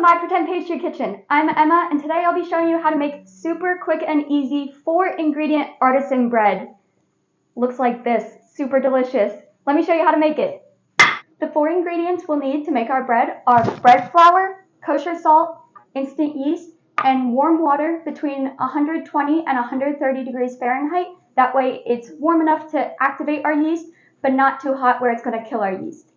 my pretend pastry kitchen. I'm Emma, and today I'll be showing you how to make super quick and easy 4-ingredient artisan bread. Looks like this, super delicious. Let me show you how to make it. The 4 ingredients we'll need to make our bread are bread flour, kosher salt, instant yeast, and warm water between 120 and 130 degrees Fahrenheit. That way it's warm enough to activate our yeast, but not too hot where it's going to kill our yeast.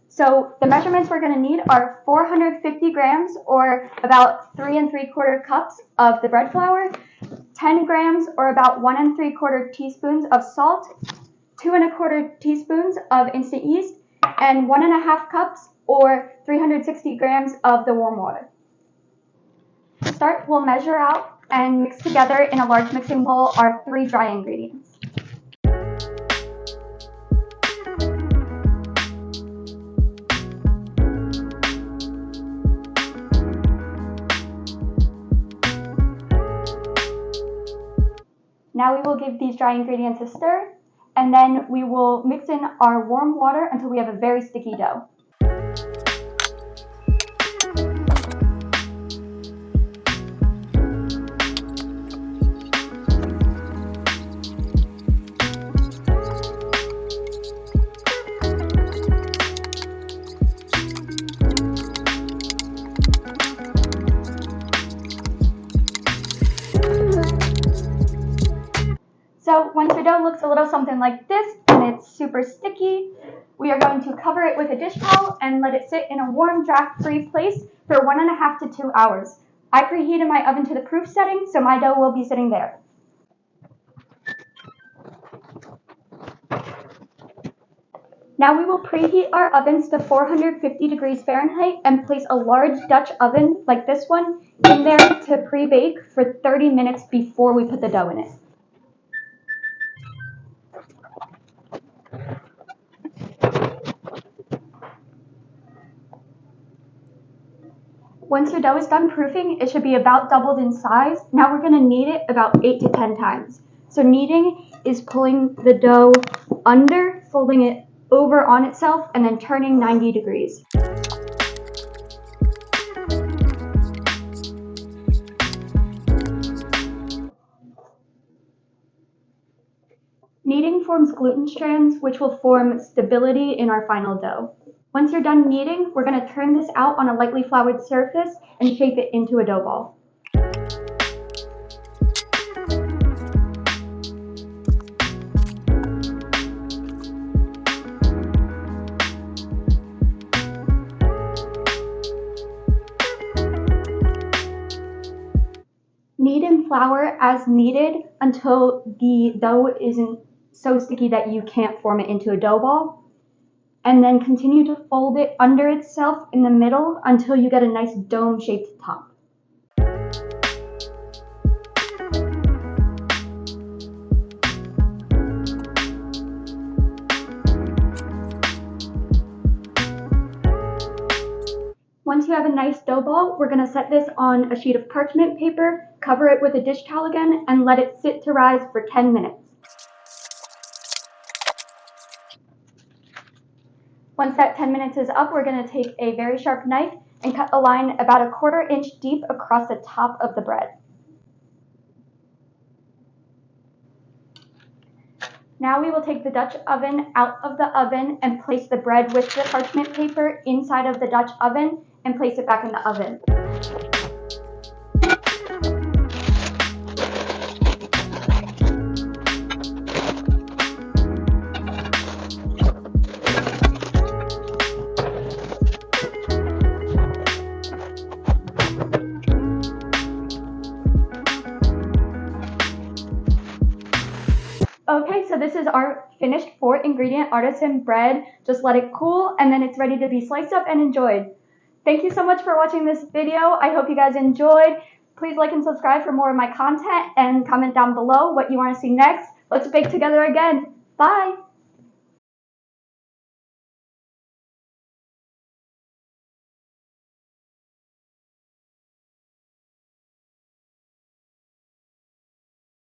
So the measurements we're going to need are 450 grams or about 3 3/4 cups of the bread flour, 10 grams or about 1 3/4 teaspoons of salt, 2 1/4 teaspoons of instant yeast, and 1 1/2 cups or 360 grams of the warm water. To start, we'll measure out and mix together in a large mixing bowl our 3 dry ingredients. Now we will give these dry ingredients a stir, and then we will mix in our warm water until we have a very sticky dough. So once your dough looks a little something like this and it's super sticky, we are going to cover it with a dish towel and let it sit in a warm, draft-free place for 1.5 to 2 hours. I preheated my oven to the proof setting, so my dough will be sitting there. Now we will preheat our ovens to 450 degrees Fahrenheit and place a large Dutch oven like this one in there to pre-bake for 30 minutes before we put the dough in it. Once your dough is done proofing, it should be about doubled in size. Now we're going to knead it about 8 to 10 times. So kneading is pulling the dough under, folding it over on itself, and then turning 90 degrees. Kneading forms gluten strands, which will form stability in our final dough. Once you're done kneading, we're going to turn this out on a lightly floured surface and shape it into a dough ball. Knead and flour as needed until the dough isn't so sticky that you can't form it into a dough ball. And then continue to fold it under itself in the middle until you get a nice dome-shaped top. Once you have a nice dough ball, we're going to set this on a sheet of parchment paper, cover it with a dish towel again, and let it sit to rise for 10 minutes. Once that 10 minutes is up, we're going to take a very sharp knife and cut a line about 1/4 inch deep across the top of the bread. Now we will take the Dutch oven out of the oven and place the bread with the parchment paper inside of the Dutch oven and place it back in the oven. Okay, so this is our finished 4-ingredient artisan bread. Just let it cool and then it's ready to be sliced up and enjoyed. Thank you so much for watching this video. I hope you guys enjoyed. Please like and subscribe for more of my content and comment down below what you want to see next. Let's bake together again. Bye!